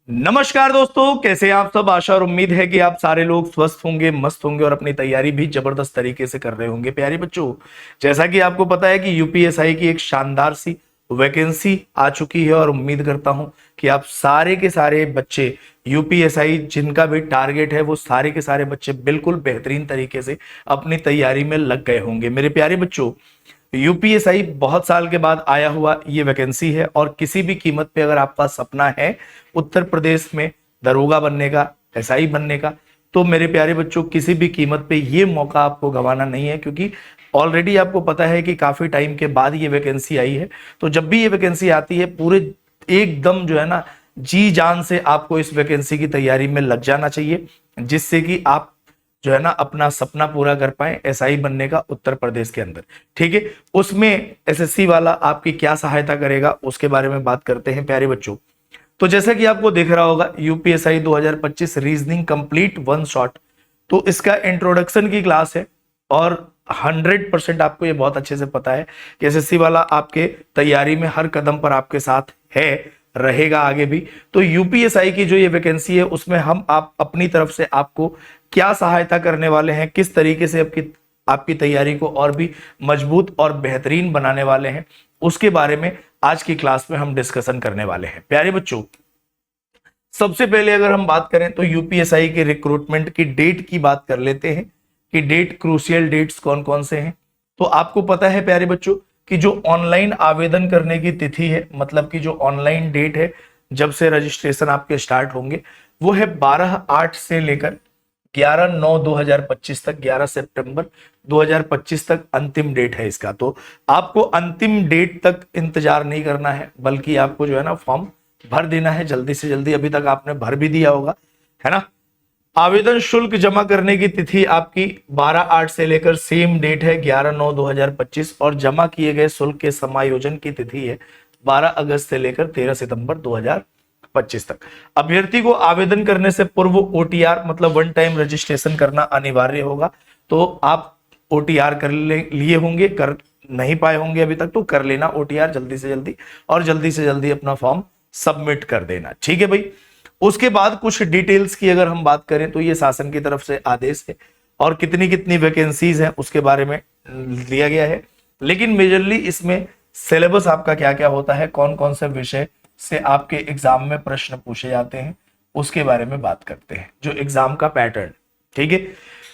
नमस्कार दोस्तों, कैसे हैं आप सब। आशा और उम्मीद है कि आप सारे लोग स्वस्थ होंगे, मस्त होंगे और अपनी तैयारी भी जबरदस्त तरीके से कर रहे होंगे। प्यारे बच्चों, जैसा कि आपको पता है कि यूपीएसआई की एक शानदार सी वैकेंसी आ चुकी है और उम्मीद करता हूं कि आप सारे के सारे बच्चे यूपीएसआई जिनका भी टारगेट है वो सारे के सारे बच्चे बिल्कुल बेहतरीन तरीके से अपनी तैयारी में लग गए होंगे। मेरे प्यारे बच्चों, यूपीएसआई बहुत साल के बाद आया हुआ ये वैकेंसी है और किसी भी कीमत पे अगर आपका सपना है उत्तर प्रदेश में दरोगा बनने का, एसआई बनने का, तो मेरे प्यारे बच्चों किसी भी कीमत पे ये मौका आपको गंवाना नहीं है, क्योंकि ऑलरेडी आपको पता है कि काफी टाइम के बाद ये वैकेंसी आई है। तो जब भी ये वैकेंसी आती है पूरे एकदम जो है ना जी जान से आपको इस वैकेंसी की तैयारी में लग जाना चाहिए, जिससे कि आप जो है ना अपना सपना पूरा कर पाए एसआई बनने का उत्तर प्रदेश के अंदर। ठीक है, उसमें एसएससी वाला आपकी क्या सहायता करेगा उसके बारे में बात करते हैं प्यारे बच्चों। तो जैसा कि आपको दिख रहा होगा UPSI 2025 reasoning complete one shot, तो इसका इंट्रोडक्शन की क्लास है और 100% आपको ये बहुत अच्छे से पता है कि एसएससी वाला आपके तैयारी में हर कदम पर आपके साथ है, रहेगा आगे भी। तो यूपीएसआई की जो ये वैकेंसी है उसमें हम आप अपनी तरफ से आपको क्या सहायता करने वाले हैं, किस तरीके से आपकी तैयारी को और भी मजबूत और बेहतरीन बनाने वाले हैं, उसके बारे में आज की क्लास में हम डिस्कशन करने वाले हैं। प्यारे बच्चों, सबसे पहले अगर हम बात करें तो यूपीएसआई के रिक्रूटमेंट की डेट की बात कर लेते हैं कि डेट, क्रूशियल डेट्स कौन कौन से हैं। तो आपको पता है प्यारे बच्चों कि जो ऑनलाइन आवेदन करने की तिथि है, मतलब कि जो ऑनलाइन डेट है जब से रजिस्ट्रेशन आपके स्टार्ट होंगे, वो है 12/8 से लेकर 11/9/2025 तक, 11 सितंबर 2025 तक अंतिम डेट है इसका। तो आपको अंतिम डेट तक इंतजार नहीं करना है, बल्कि आपको जो है ना फॉर्म भर देना है जल्दी से जल्दी। अभी तक आपने भर भी दिया होगा, है ना। आवेदन शुल्क जमा करने की तिथि आपकी 12/8 से लेकर सेम डेट है 11/9/2025 और जमा किए गए शुल्क के समायोजन की तिथि है 12 अगस्त से लेकर 13 सितंबर 2025 तक। अभ्यर्थी को आवेदन करने से पूर्व ओटीआर मतलब वन टाइम रजिस्ट्रेशन करना अनिवार्य होगा। तो आप ओटीआर कर लिए होंगे, कर नहीं पाए होंगे अभी तक, तो कर लेना ओटीआर जल्दी से जल्दी और जल्दी से जल्दी अपना फॉर्म सबमिट कर देना। ठीक है भाई। उसके बाद कुछ डिटेल्स की अगर हम बात करें तो ये शासन की तरफ से आदेश है और कितनी कितनी वैकेंसीज हैं उसके बारे में दिया गया है, लेकिन मेजरली इसमें सिलेबस आपका क्या क्या होता है, कौन कौन से विषय से आपके एग्जाम में प्रश्न पूछे जाते हैं, उसके बारे में बात करते हैं, जो एग्जाम का पैटर्न। ठीक है,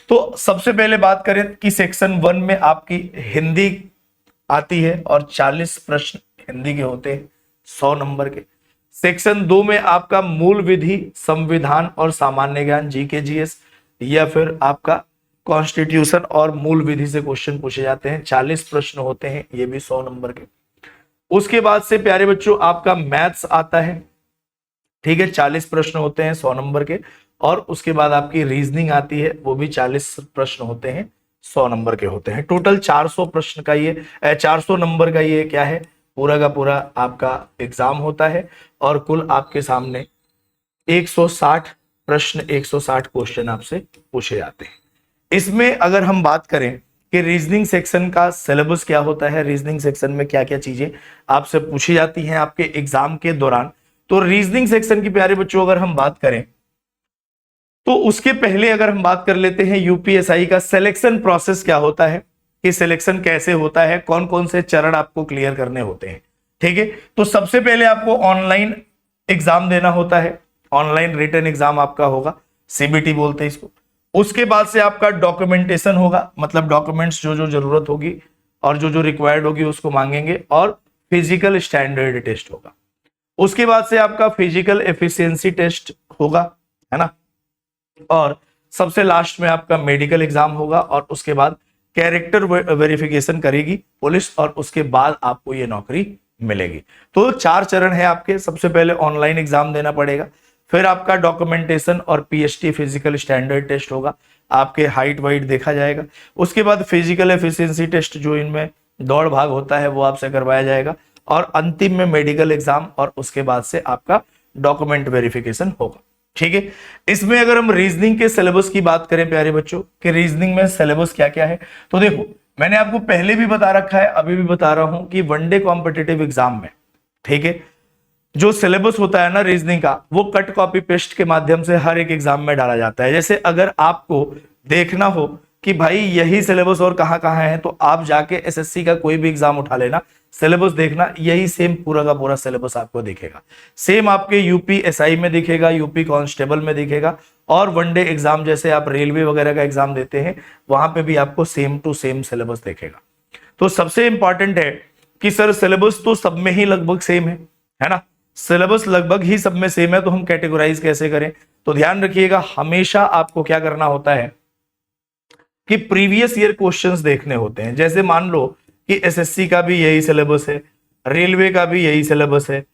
तो सबसे पहले बात करें कि सेक्शन 1 में आपकी हिंदी आती है और 40 प्रश्न हिंदी के होते हैं 100 नंबर के। सेक्शन 2 में आपका मूल विधि, संविधान और सामान्य ज्ञान जीके जीएस, या फिर आपका कॉन्स्टिट्यूशन और मूल विधि से क्वेश्चन पूछे जाते हैं, 40 प्रश्न होते हैं, ये भी 100 नंबर के। उसके बाद से प्यारे बच्चों आपका मैथ्स आता है, ठीक है, 40 प्रश्न होते हैं 100 नंबर के। और उसके बाद आपकी रीजनिंग आती है, वो भी 40 प्रश्न होते हैं 100 नंबर के होते हैं। टोटल 400 प्रश्न का ये 400 नंबर का ये क्या है, पूरा का पूरा आपका एग्जाम होता है और कुल आपके सामने 160 प्रश्न, 160 क्वेश्चन आपसे पूछे जाते हैं। इसमें अगर हम बात करें कि रीजनिंग सेक्शन का सिलेबस क्या होता है, रीजनिंग सेक्शन में क्या क्या चीजें आपसे पूछी जाती हैं आपके एग्जाम के दौरान, तो रीजनिंग सेक्शन की प्यारे बच्चों अगर हम बात करें तो उसके पहले अगर हम बात कर लेते हैं यूपीएसआई का सिलेक्शन प्रोसेस क्या होता है, कि सिलेक्शन कैसे होता है, कौन कौन से चरण आपको क्लियर करने होते हैं। ठीक है, तो सबसे पहले आपको ऑनलाइन एग्जाम देना होता है, ऑनलाइन रिटन एग्जाम आपका होगा, सीबीटी बोलते हैं इसको। उसके बाद से आपका डॉक्यूमेंटेशन होगा, मतलब डॉक्यूमेंट्स जो जो जरूरत होगी और जो जो रिक्वायर्ड होगी उसको मांगेंगे, और फिजिकल स्टैंडर्ड टेस्ट होगा। उसके बाद से आपका फिजिकल एफिशिएंसी टेस्ट होगा, है ना, और सबसे लास्ट में आपका मेडिकल एग्जाम होगा और उसके बाद कैरेक्टर वेरिफिकेशन करेगी पुलिस और उसके बाद आपको ये नौकरी मिलेगी। तो 4 चरण है आपके। सबसे पहले ऑनलाइन एग्जाम देना पड़ेगा, फिर आपका डॉक्यूमेंटेशन और पीएसटी फिजिकल स्टैंडर्ड टेस्ट होगा, आपके हाइट वाइट देखा जाएगा। उसके बाद फिजिकल एफिशिएंसी टेस्ट जो इनमें दौड़ भाग होता है वो आपसे करवाया जाएगा, और अंतिम में मेडिकल एग्जाम और उसके बाद से आपका डॉक्यूमेंट वेरिफिकेशन होगा। ठीक है, इसमें अगर हम रीजनिंग के सिलेबस की बात करें प्यारे बच्चों कि रीजनिंग में सिलेबस क्या क्या है, तो देखो मैंने आपको पहले भी बता रखा है, अभी भी बता रहा हूं कि वनडे कॉम्पिटिटिव एग्जाम में, ठीक है, जो सिलेबस होता है ना रीजनिंग का, वो कट कॉपी पेस्ट के माध्यम से हर एक एग्जाम में डाला जाता है। जैसे अगर आपको देखना हो कि भाई यही सिलेबस और कहां कहां है, तो आप जाके एसएससी का कोई भी एग्जाम उठा लेना, सिलेबस देखना, यही सेम पूरा का पूरा सिलेबस आपको दिखेगा। सेम आपके यूपी एसआई में दिखेगा, यूपी कांस्टेबल में दिखेगा, और वनडे एग्जाम जैसे आप रेलवे वगैरह का एग्जाम देते हैं वहां पे भी आपको सेम टू सेम सिलेबस दिखेगा। तो सबसे इंपॉर्टेंट है कि सर सिलेबस तो सब में ही लगभग सेम है ना, सिलेबस लगभग ही सब में सेम है, तो हम कैटेगराइज कैसे करें? तो ध्यान रखिएगा, हमेशा आपको क्या करना होता है कि प्रीवियस ईयर क्वेश्चंस देखने होते हैं। जैसे मान लो कि एसएससी का भी यही सिलेबस है, रेलवे का भी यही सिलेबस है,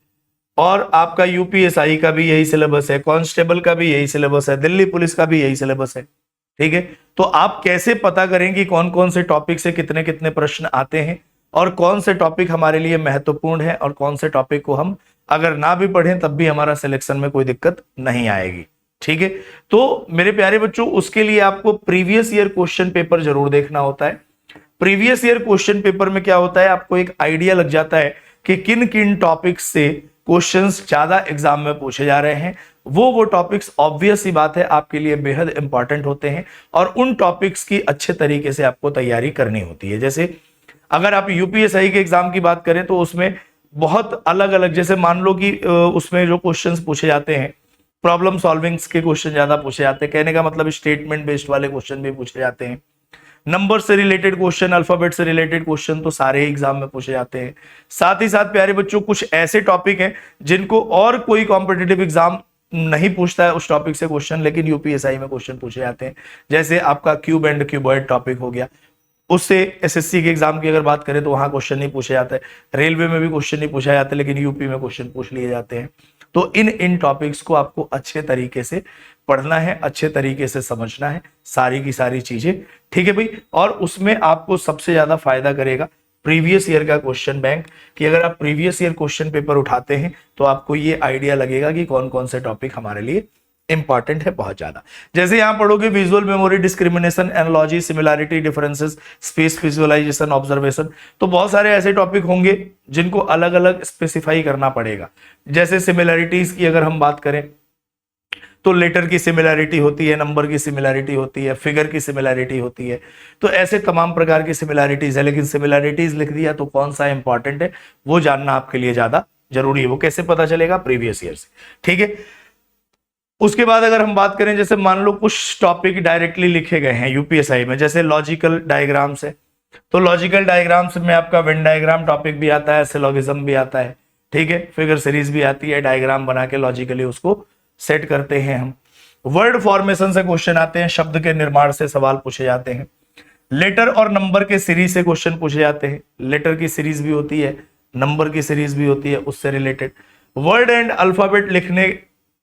और आपका यूपीएसआई का भी यही सिलेबस है, कांस्टेबल का भी यही सिलेबस है, दिल्ली पुलिस का भी यही सिलेबस है। ठीक है, तो आप कैसे पता करें कि कौन कौन से टॉपिक से कितने कितने प्रश्न आते हैं, और कौन से टॉपिक हमारे लिए महत्वपूर्ण है, और कौन से टॉपिक को हम अगर ना भी पढ़ें तब भी हमारा सिलेक्शन में कोई दिक्कत नहीं आएगी। ठीक है, तो मेरे प्यारे बच्चों, उसके लिए आपको प्रीवियस ईयर क्वेश्चन पेपर जरूर देखना होता है। प्रीवियस ईयर क्वेश्चन पेपर में क्या होता है, आपको एक आइडिया लग जाता है कि किन किन टॉपिक्स से क्वेश्चंस ज्यादा एग्जाम में पूछे जा रहे हैं। वो टॉपिक्स ऑब्वियस सी बात है आपके लिए बेहद इंपॉर्टेंट होते हैं, और उन टॉपिक्स की अच्छे तरीके से आपको तैयारी करनी होती है। जैसे अगर आप यूपीएसआई के एग्जाम की बात करें तो उसमें बहुत अलग अलग, जैसे मान लो कि उसमें जो क्वेश्चंस पूछे जाते हैं, प्रॉब्लम सॉल्विंग्स के क्वेश्चन ज्यादा पूछे जाते हैं, कहने का मतलब स्टेटमेंट बेस्ड वाले क्वेश्चन भी पूछे जाते हैं, नंबर से रिलेटेड क्वेश्चन, अल्फाबेट से रिलेटेड क्वेश्चन तो सारे एग्जाम में पूछे जाते हैं। साथ ही साथ प्यारे बच्चों, कुछ ऐसे टॉपिक हैं जिनको और कोई कॉम्पिटिटिव एग्जाम नहीं पूछता है उस टॉपिक से क्वेश्चन, लेकिन यूपीएसआई में क्वेश्चन पूछे जाते हैं। जैसे आपका क्यूब एंड क्यूबॉइड टॉपिक हो गया, उससे एसएससी के एग्जाम की अगर बात करें तो वहां क्वेश्चन नहीं पूछे जाते, रेलवे में भी क्वेश्चन नहीं पूछा जाता, लेकिन यूपी में क्वेश्चन पूछ लिए जाते हैं। तो इन टॉपिक्स को आपको अच्छे तरीके से पढ़ना है, अच्छे तरीके से समझना है, सारी की सारी चीजें। ठीक है भाई, और उसमें आपको सबसे ज्यादा फायदा करेगा प्रीवियस ईयर का क्वेश्चन बैंक, कि अगर आप प्रीवियस ईयर क्वेश्चन पेपर उठाते हैं तो आपको ये आइडिया लगेगा कि कौन कौन से टॉपिक हमारे लिए इंपॉर्टेंट है बहुत ज्यादा। जैसे यहां पढ़ोगे visual memory, discrimination, analogy, similarity, differences, space visualisation, observation, तो बहुत सारे ऐसे टॉपिक होंगे जिनको अलग अलग स्पेसिफाई करना पड़ेगा। जैसे सिमिलैरिटीज की अगर हम बात करें तो लेटर की सिमिलैरिटी होती है, नंबर की सिमिलैरिटी होती है, फिगर की सिमिलैरिटी होती है, तो ऐसे तमाम प्रकार की सिमिलैरिटीज है। लेकिन सिमिलैरिटीज लिख दिया तो कौन सा इंपॉर्टेंट है वो जानना आपके लिए ज्यादा जरूरी है। वो कैसे पता चलेगा? प्रीवियस ईयर से। ठीक है, उसके बाद अगर हम बात करें, जैसे मान लो कुछ टॉपिक डायरेक्टली लिखे गए हैं यूपीएसआई में, जैसे लॉजिकल डायग्राम्स है, तो लॉजिकल डायग्राम्स में आपका वेन डायग्राम टॉपिक भी आता है, सिलोगिज्म भी आता है, ठीक है, फिगर सीरीज भी आती है, डायग्राम बना के लॉजिकली उसको सेट करते हैं हम। वर्ड फॉर्मेशन से क्वेश्चन आते हैं, शब्द के निर्माण से सवाल पूछे जाते हैं, लेटर और नंबर के सीरीज से क्वेश्चन पूछे जाते हैं, लेटर की सीरीज भी होती है, नंबर की सीरीज भी होती है, उससे रिलेटेड। वर्ड एंड अल्फाबेट लिखने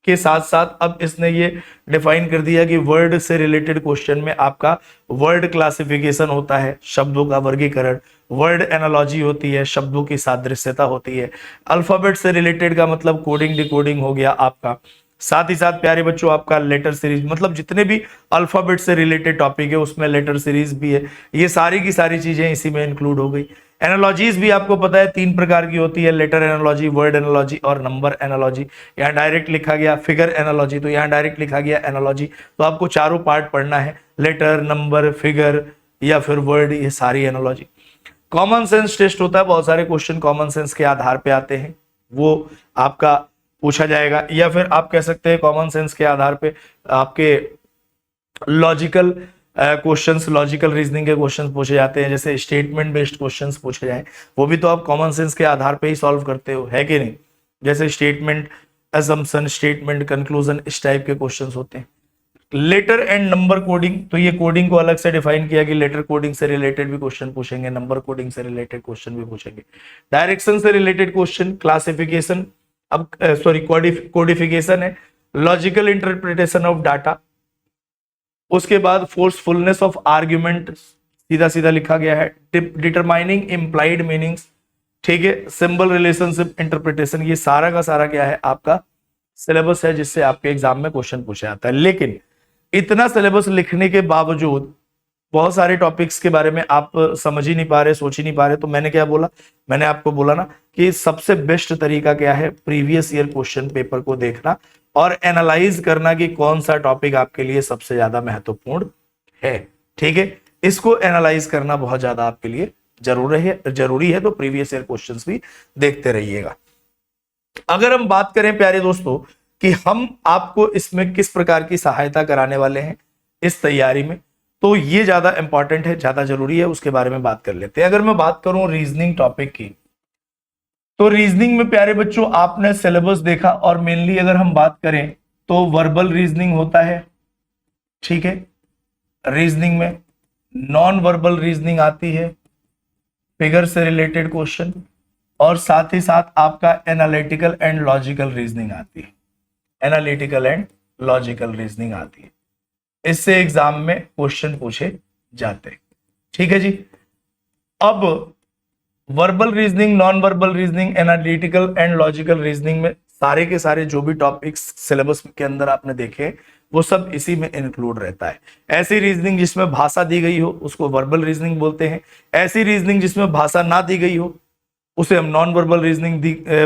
के साथ साथ अब इसने ये डिफाइन कर दिया कि वर्ड से रिलेटेड क्वेश्चन में आपका वर्ड क्लासिफिकेशन होता है, शब्दों का वर्गीकरण, वर्ड एनालॉजी होती है, शब्दों की सादृश्यता होती है, अल्फाबेट से रिलेटेड का मतलब कोडिंग डिकोडिंग हो गया आपका। साथ ही साथ प्यारे बच्चों आपका लेटर सीरीज, मतलब जितने भी अल्फाबेट से रिलेटेड टॉपिक है उसमें लेटर सीरीज भी है, ये सारी की सारी चीजें इसी में इंक्लूड हो गई। एनालॉजीज भी आपको पता है 3 प्रकार की होती है, लेटर एनालॉजी, वर्ड एनालॉजी और नंबर एनालॉजी। यहाँ डायरेक्ट लिखा गया फिगर एनालॉजी, तो यहाँ डायरेक्ट लिखा गया एनालॉजी, तो आपको चारों पार्ट पढ़ना है, लेटर, नंबर, फिगर या फिर वर्ड, ये सारी एनालॉजी। कॉमन सेंस टेस्ट होता है, बहुत सारे क्वेश्चन कॉमन सेंस के आधार पे आते हैं, वो आपका पूछा जाएगा, या फिर आप कह सकते हैं कॉमन सेंस के आधार पे आपके लॉजिकल क्वेश्चंस, लॉजिकल रीजनिंग के क्वेश्चंस पूछे जाते हैं, जैसे स्टेटमेंट बेस्ड क्वेश्चंस पूछे जाए, वो भी तो आप कॉमन सेंस के आधार पे ही सॉल्व करते हो, है कि नहीं? जैसे स्टेटमेंट, असम्पशन, स्टेटमेंट, कंक्लूजन, इस टाइप के क्वेश्चंस होते हैं। लेटर एंड नंबर कोडिंग, तो ये कोडिंग को अलग से डिफाइन किया कि लेटर कोडिंग से रिलेटेड भी क्वेश्चन पूछेंगे, नंबर कोडिंग से रिलेटेड क्वेश्चन भी पूछेंगे। डायरेक्शन से रिलेटेड क्वेश्चन, क्लासिफिकेशन, अब सॉरी कोडिफिकेशन है, लॉजिकल इंटरप्रिटेशन ऑफ डाटा, उसके बाद फोर्सफुलनेस ऑफ आर्ग्यूमेंट, सीधा सीधा लिखा गया है, डिटरमाइनिंग इंप्लाइड मीनिंग्स, ठीक है, सिंबल रिलेशनशिप इंटरप्रिटेशन, ये सारा का सारा क्या है आपका सिलेबस है जिससे आपके एग्जाम में क्वेश्चन पूछा जाता है। लेकिन इतना सिलेबस लिखने के बावजूद बहुत सारे टॉपिक्स के बारे में आप समझ ही नहीं पा रहे, सोच ही नहीं पा रहे, तो मैंने क्या बोला, मैंने आपको बोला ना कि सबसे बेस्ट तरीका क्या है, प्रीवियस ईयर क्वेश्चन पेपर को देखना और एनालाइज करना कि कौन सा टॉपिक आपके लिए सबसे ज्यादा महत्वपूर्ण है। ठीक है, इसको एनालाइज करना बहुत ज्यादा आपके लिए जरूरी है, तो प्रीवियस ईयर क्वेश्चंस भी देखते रहिएगा। अगर हम बात करें प्यारे दोस्तों कि हम आपको इसमें किस प्रकार की सहायता कराने वाले हैं इस तैयारी में, तो ये ज्यादा इंपॉर्टेंट है, ज्यादा जरूरी है, उसके बारे में बात कर लेते हैं। अगर मैं बात करूं रीजनिंग टॉपिक की, तो रीजनिंग में प्यारे बच्चों आपने सिलेबस देखा, और मेनली अगर हम बात करें तो वर्बल रीजनिंग होता है। ठीक है, रीजनिंग में नॉन वर्बल रीजनिंग आती है, फिगर से रिलेटेड क्वेश्चन, और साथ ही साथ आपका एनालिटिकल एंड लॉजिकल रीजनिंग आती है। एनालिटिकल एंड लॉजिकल रीजनिंग आती है, इससे एग्जाम में क्वेश्चन पूछे जाते हैं। ठीक है जी। अब verbal reasoning, non verbal reasoning, analytical and logical reasoning में सारे के सारे जो भी टॉपिक्स सिलेबस के अंदर आपने देखे वो सब इसी में इंक्लूड रहता है। ऐसी रीजनिंग जिसमें भाषा दी गई हो उसको वर्बल रीजनिंग बोलते हैं, ऐसी रीजनिंग जिसमें भाषा ना दी गई हो उसे हम नॉन वर्बल रीजनिंग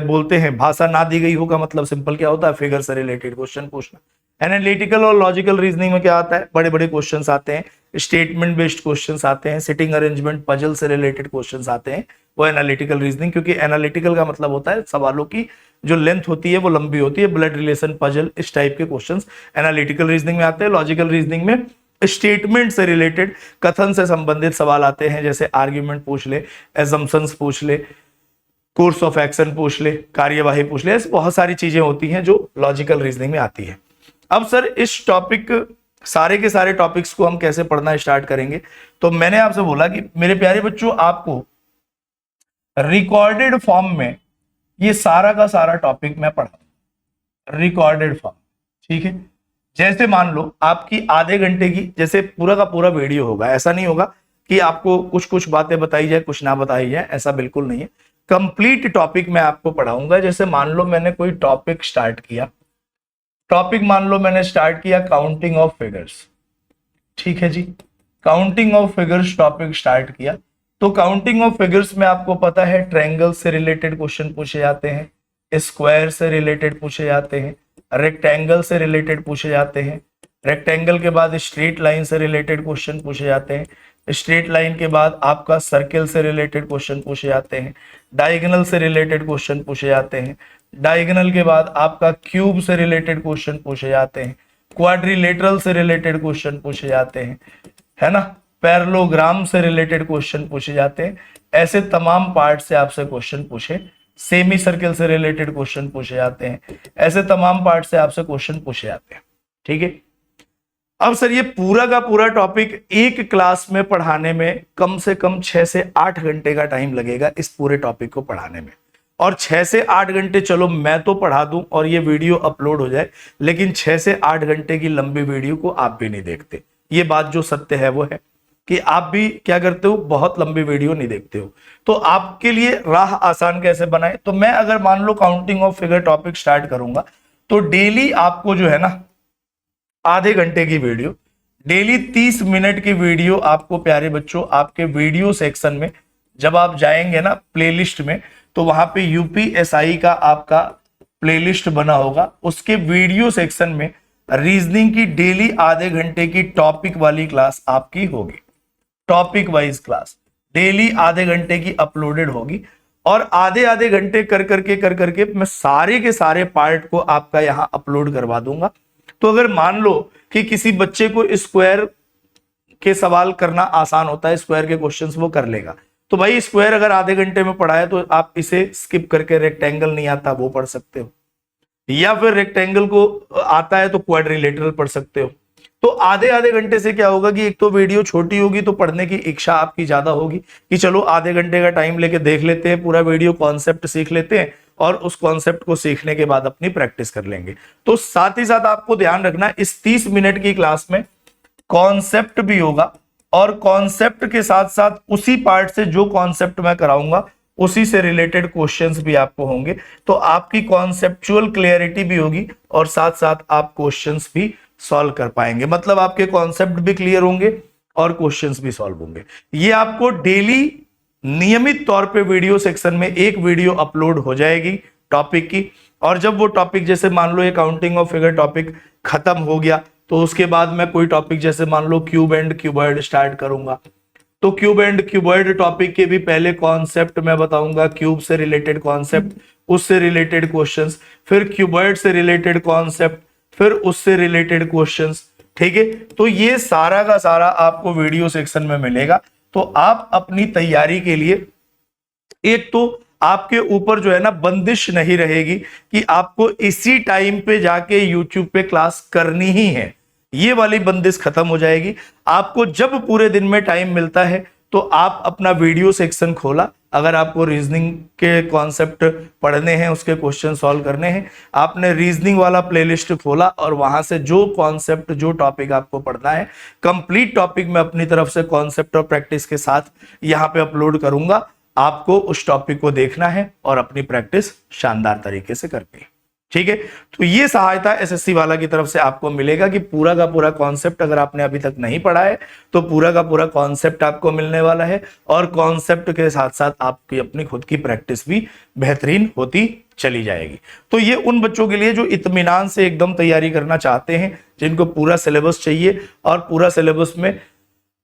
बोलते हैं। भाषा ना दी गई हो का मतलब सिंपल क्या होता है, फिगर से रिलेटेड क्वेश्चन पूछना। एनालिटिकल और लॉजिकल रीजनिंग में क्या आता है, बड़े बड़े क्वेश्चंस आते हैं, स्टेटमेंट बेस्ड क्वेश्चंस आते हैं, सिटिंग अरेंजमेंट, पजल से रिलेटेड क्वेश्चंस आते हैं, वो एनालिटिकल रीजनिंग। क्योंकि एनालिटिकल का मतलब होता है सवालों की जो लेंथ होती है वो लंबी होती है, ब्लड रिलेशन, पजल, इस टाइप के क्वेश्चंस एनालिटिकल रीजनिंग में आते हैं। लॉजिकल रीजनिंग में स्टेटमेंट से रिलेटेड, कथन से संबंधित सवाल आते हैं, जैसे आर्ग्यूमेंट पूछ ले, एजम्पशंस पूछ ले, कोर्स ऑफ एक्शन पूछ ले, कार्यवाही पूछ ले, ऐसी बहुत सारी चीजें होती हैं जो लॉजिकल रीजनिंग में आती है। अब सर इस टॉपिक, सारे के सारे टॉपिक्स को हम कैसे पढ़ना स्टार्ट करेंगे, तो मैंने आपसे बोला कि मेरे प्यारे बच्चों आपको रिकॉर्डेड फॉर्म में ये सारा का सारा टॉपिक मैं पढ़ाऊंगा, रिकॉर्डेड फॉर्म। ठीक है, जैसे मान लो आपकी आधे घंटे की जैसे पूरा का पूरा वीडियो होगा, ऐसा नहीं होगा कि आपको कुछ कुछ बातें बताई जाए कुछ ना बताई जाए, ऐसा बिल्कुल नहीं है। कंप्लीट टॉपिक मैं आपको पढ़ाऊंगा। जैसे मान लो मैंने कोई टॉपिक स्टार्ट किया, टॉपिक मान लो मैंने स्टार्ट किया काउंटिंग ऑफ फिगर्स। ठीक है जी, counting of figures topic start किया, तो काउंटिंग ऑफ फिगर्स में आपको पता है ट्रायंगल से रिलेटेड क्वेश्चन पूछे जाते हैं, स्क्वायर से रिलेटेड पूछे जाते हैं, रेक्टेंगल से रिलेटेड पूछे जाते हैं, रेक्टेंगल के बाद स्ट्रेट लाइन से रिलेटेड क्वेश्चन पूछे जाते हैं, स्ट्रेट लाइन के बाद आपका सर्किल से रिलेटेड क्वेश्चन पूछे जाते हैं, डायगोनल से रिलेटेड क्वेश्चन पूछे जाते हैं, डायगोनल के बाद आपका क्यूब से रिलेटेड क्वेश्चन पूछे जाते हैं, क्वाड्रिलेटरल से रिलेटेड क्वेश्चन पूछे जाते हैं, है ना, पैरेललोग्राम से रिलेटेड क्वेश्चन पूछे जाते हैं। ऐसे तमाम पार्ट से आपसे क्वेश्चन पूछे, सेमी सर्किल से रिलेटेड क्वेश्चन पूछे जाते हैं, ऐसे तमाम पार्ट से आपसे क्वेश्चन पूछे जाते हैं। ठीक है, अब सर ये पूरा का पूरा टॉपिक एक क्लास में पढ़ाने में कम से कम 6 से 8 घंटे का टाइम लगेगा इस पूरे टॉपिक को पढ़ाने में। और 6 से 8 घंटे चलो मैं तो पढ़ा दूं और ये वीडियो अपलोड हो जाए, लेकिन 6 से 8 घंटे की लंबी वीडियो को आप भी नहीं देखते। ये बात जो सत्य है वो है कि आप भी क्या करते हो, बहुत लंबी वीडियो नहीं देखते हो। तो आपके लिए राह आसान कैसे बनाए, तो मैं अगर मान लो counting of figure topic start करूंगा तो डेली आपको जो है ना आधे घंटे की वीडियो, डेली 30 मिनट की वीडियो आपको प्यारे बच्चों आपके वीडियो सेक्शन में जब आप जाएंगे ना प्लेलिस्ट में, तो वहां पे यूपीएसआई का आपका प्लेलिस्ट बना होगा, उसके वीडियो सेक्शन में रीजनिंग की डेली आधे घंटे की टॉपिक वाली क्लास आपकी होगी। टॉपिक वाइज क्लास डेली आधे घंटे की अपलोडेड होगी, और आधे आधे घंटे कर करके मैं सारे के सारे पार्ट को आपका यहां अपलोड करवा दूंगा। तो अगर मान लो कि किसी बच्चे को स्क्वायर के सवाल करना आसान होता है, स्क्वायर के क्वेश्चंस वो कर लेगा, तो भाई स्क्वायर अगर आधे घंटे में पढ़ा है तो आप इसे स्किप करके रेक्टेंगल नहीं आता वो पढ़ सकते हो, या फिर रेक्टेंगल को आता है तो क्वाड्रिलेटरल पढ़ सकते हो। तो आधे आधे घंटे से क्या होगा कि एक तो वीडियो छोटी होगी तो पढ़ने की इच्छा आपकी ज्यादा होगी कि चलो आधे घंटे का टाइम लेके देख लेते हैं पूरा वीडियो, कॉन्सेप्ट सीख लेते हैं और उस कॉन्सेप्ट को सीखने के बाद अपनी प्रैक्टिस कर लेंगे। तो साथ ही साथ आपको ध्यान रखना इस 30 मिनट की क्लास में कॉन्सेप्ट भी होगा, और कॉन्सेप्ट के साथ साथ उसी पार्ट से जो कॉन्सेप्ट मैं कराऊंगा उसी से रिलेटेड क्वेश्चंस भी आपको होंगे। तो आपकी कॉन्सेप्चुअल क्लियरिटी भी होगी और साथ साथ आप क्वेश्चंस भी सॉल्व कर पाएंगे। मतलब आपके कॉन्सेप्ट भी क्लियर होंगे, और क्वेश्चंस भी सॉल्व होंगे। ये आपको डेली नियमित तौर पे वीडियो सेक्शन में एक वीडियो अपलोड हो जाएगी टॉपिक की, और जब वो टॉपिक जैसे मान लो ये काउंटिंग ऑफ फिगर टॉपिक खत्म हो गया तो उसके बाद मैं कोई टॉपिक जैसे मान लो क्यूब एंड क्यूबॉइड स्टार्ट करूंगा, तो क्यूब एंड क्यूबॉइड टॉपिक के भी पहले कॉन्सेप्ट मैं बताऊंगा, क्यूब से रिलेटेड कॉन्सेप्ट, उससे रिलेटेड क्वेश्चंस, फिर क्यूबॉइड से रिलेटेड कॉन्सेप्ट, फिर उससे रिलेटेड क्वेश्चंस, ठीक है। तो ये सारा का सारा आपको वीडियो सेक्शन में मिलेगा। तो आप अपनी तैयारी के लिए एक तो आपके ऊपर जो है ना बंदिश नहीं रहेगी कि आपको इसी टाइम पे जाके YouTube पे क्लास करनी ही है, ये वाली बंदिश खत्म हो जाएगी। आपको जब पूरे दिन में टाइम मिलता है तो आप अपना वीडियो सेक्शन खोला, अगर आपको रीजनिंग के कॉन्सेप्ट पढ़ने हैं, उसके क्वेश्चन सॉल्व करने हैं, आपने रीजनिंग वाला प्लेलिस्ट खोला और वहां से जो कॉन्सेप्ट जो टॉपिक आपको पढ़ना है कंप्लीट टॉपिक मैं अपनी तरफ से कॉन्सेप्ट और प्रैक्टिस के साथ यहां पे अपलोड करूंगा। आपको उस टॉपिक को देखना है और अपनी प्रैक्टिस शानदार तरीके से करनी है, ठीक है। तो ये सहायता एसएससी वाला की तरफ से आपको मिलेगा कि पूरा का पूरा कॉन्सेप्ट अगर आपने अभी तक नहीं पढ़ा है तो पूरा का पूरा कॉन्सेप्ट आपको मिलने वाला है, और कॉन्सेप्ट के साथ साथ आपकी अपनी खुद की प्रैक्टिस भी बेहतरीन होती चली जाएगी। तो ये उन बच्चों के लिए जो इत्मीनान से एकदम तैयारी करना चाहते हैं, जिनको पूरा सिलेबस चाहिए और पूरा सिलेबस में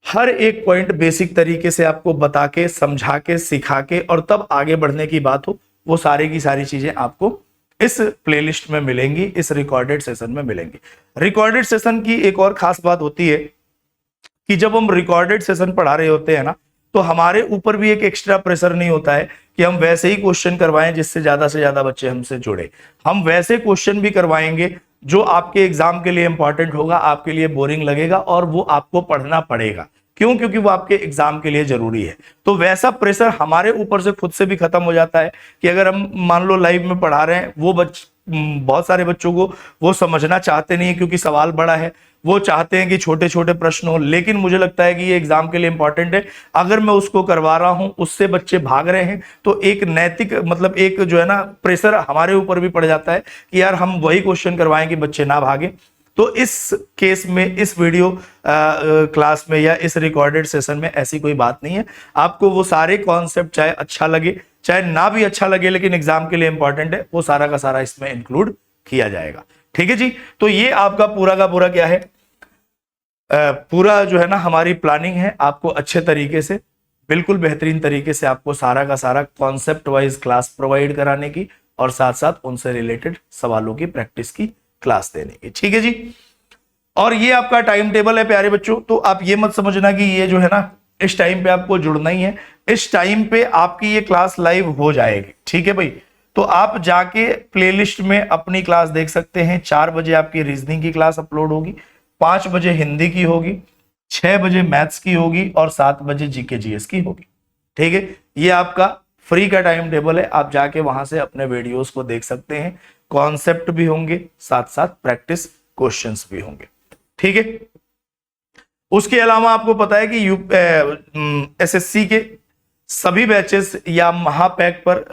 हर एक पॉइंट बेसिक तरीके से आपको बता के समझा के सिखा के और तब आगे बढ़ने की बात हो, वो सारी की सारी चीजें आपको इस प्लेलिस्ट में मिलेंगी, इस रिकॉर्डेड सेशन में मिलेंगी। रिकॉर्डेड सेशन की एक और खास बात होती है कि जब हम रिकॉर्डेड सेशन पढ़ा रहे होते हैं ना, तो हमारे ऊपर भी एक एक्स्ट्रा प्रेशर नहीं होता है कि हम वैसे ही क्वेश्चन करवाएं जिससे ज्यादा बच्चे हमसे जुड़े। हम वैसे क्वेश्चन भी करवाएंगे जो आपके एग्जाम के लिए इंपॉर्टेंट होगा, आपके लिए बोरिंग लगेगा और वो आपको पढ़ना पड़ेगा। क्यों? क्योंकि वो आपके एग्जाम के लिए जरूरी है। तो वैसा प्रेशर हमारे ऊपर से खुद से भी खत्म हो जाता है कि अगर हम मान लो लाइव में पढ़ा रहे हैं, वो बहुत सारे बच्चों को वो समझना चाहते नहीं है क्योंकि सवाल बड़ा है, वो चाहते हैं कि छोटे छोटे प्रश्न हो, लेकिन मुझे लगता है कि ये एग्जाम के लिए इंपॉर्टेंट है। अगर मैं उसको करवा रहा हूं, उससे बच्चे भाग रहे हैं, तो एक नैतिक मतलब एक जो है ना प्रेशर हमारे ऊपर भी पड़ जाता है कि यार हम वही क्वेश्चन करवाएं कि बच्चे ना भागे। तो इस केस में, इस वीडियो क्लास में या इस रिकॉर्डेड सेशन में ऐसी कोई बात नहीं है। आपको वो सारे कॉन्सेप्ट चाहे अच्छा लगे चाहे ना भी अच्छा लगे, लेकिन एग्जाम के लिए इंपॉर्टेंट है, वो सारा का सारा इसमें इंक्लूड किया जाएगा, ठीक है जी। तो ये आपका पूरा का पूरा क्या है, पूरा जो है ना हमारी प्लानिंग है आपको अच्छे तरीके से, बिल्कुल बेहतरीन तरीके से आपको सारा का सारा कॉन्सेप्ट वाइज क्लास प्रोवाइड कराने की और साथ साथ उनसे रिलेटेड सवालों की प्रैक्टिस की क्लास देने की, ठीक है जी। और ये आपका टाइम टेबल है प्यारे बच्चों। तो आप ये मत समझना कि ये जो है ना इस टाइम पे आपको जुड़ना ही है, इस टाइम पे आपकी ये क्लास लाइव हो जाएगी, ठीक है भाई। तो आप जाके प्लेलिस्ट में अपनी क्लास देख सकते हैं। 4 बजे आपकी रीजनिंग की क्लास अपलोड होगी, 5 बजे हिंदी की होगी, 6 बजे मैथ्स की होगी और 7 बजे जीके जीएस की होगी, ठीक है। ये आपका फ्री का टाइम टेबल है, आप जाके वहां से अपने वीडियोस को देख सकते हैं। कॉन्सेप्ट भी होंगे, साथ साथ प्रैक्टिस क्वेश्चंस भी होंगे, ठीक है। उसके अलावा आपको पता है कि एसएससी के सभी बैचेस या महापैक पर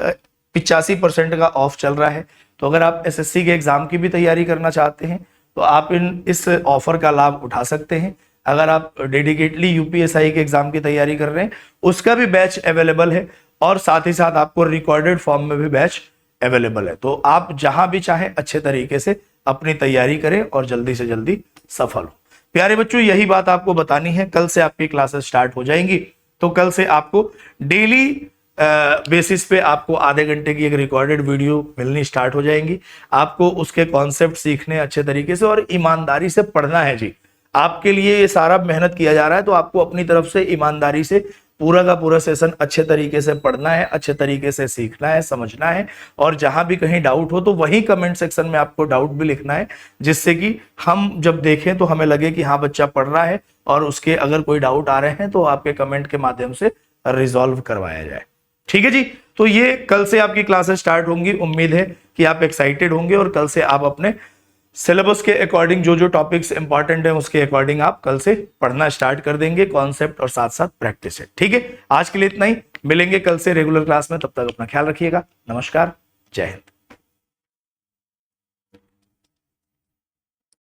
85% का ऑफ चल रहा है। तो अगर आप एसएससी के एग्जाम की भी तैयारी करना चाहते हैं तो आप इस ऑफर का लाभ उठा सकते हैं। अगर आप डेडिकेटली यूपीएसआई के एग्जाम की तैयारी कर रहे हैं, उसका भी बैच अवेलेबल है और साथ ही साथ आपको रिकॉर्डेड फॉर्म में भी बैच अवेलेबल है। तो आप जहां भी चाहें अच्छे तरीके से अपनी तैयारी करें और जल्दी से जल्दी सफल हो। प्यारे बच्चों, यही बात आपको बतानी है। कल से आपकी क्लासेस स्टार्ट हो जाएंगी, तो कल से आपको डेली बेसिस पे आपको आधे घंटे की एक रिकॉर्डेड वीडियो मिलनी स्टार्ट हो जाएंगी। आपको उसके कॉन्सेप्ट सीखने अच्छे तरीके से और ईमानदारी से पढ़ना है जी। आपके लिए ये सारा मेहनत किया जा रहा है, तो आपको अपनी तरफ से ईमानदारी से पूरा का पूरा सेशन अच्छे तरीके से पढ़ना है, अच्छे तरीके से सीखना है, समझना है। और जहां भी कहीं डाउट हो तो वही कमेंट सेक्शन में आपको डाउट भी लिखना है, जिससे कि हम जब देखें तो हमें लगे कि हाँ बच्चा पढ़ रहा है और उसके अगर कोई डाउट आ रहे हैं तो आपके कमेंट के माध्यम से रिजॉल्व करवाया जाए, ठीक है जी। तो ये कल से आपकी क्लासेस स्टार्ट होंगी। उम्मीद है कि आप एक्साइटेड होंगे और कल से आप अपने सिलेबस के अकॉर्डिंग जो जो टॉपिक्स इंपॉर्टेंट हैं उसके अकॉर्डिंग आप कल से पढ़ना स्टार्ट कर देंगे, कॉन्सेप्ट और साथ साथ प्रैक्टिस है, ठीक है। आज के लिए इतना ही, मिलेंगे कल से रेगुलर क्लास में। तब तक अपना ख्याल रखिएगा। नमस्कार, जय हिंद।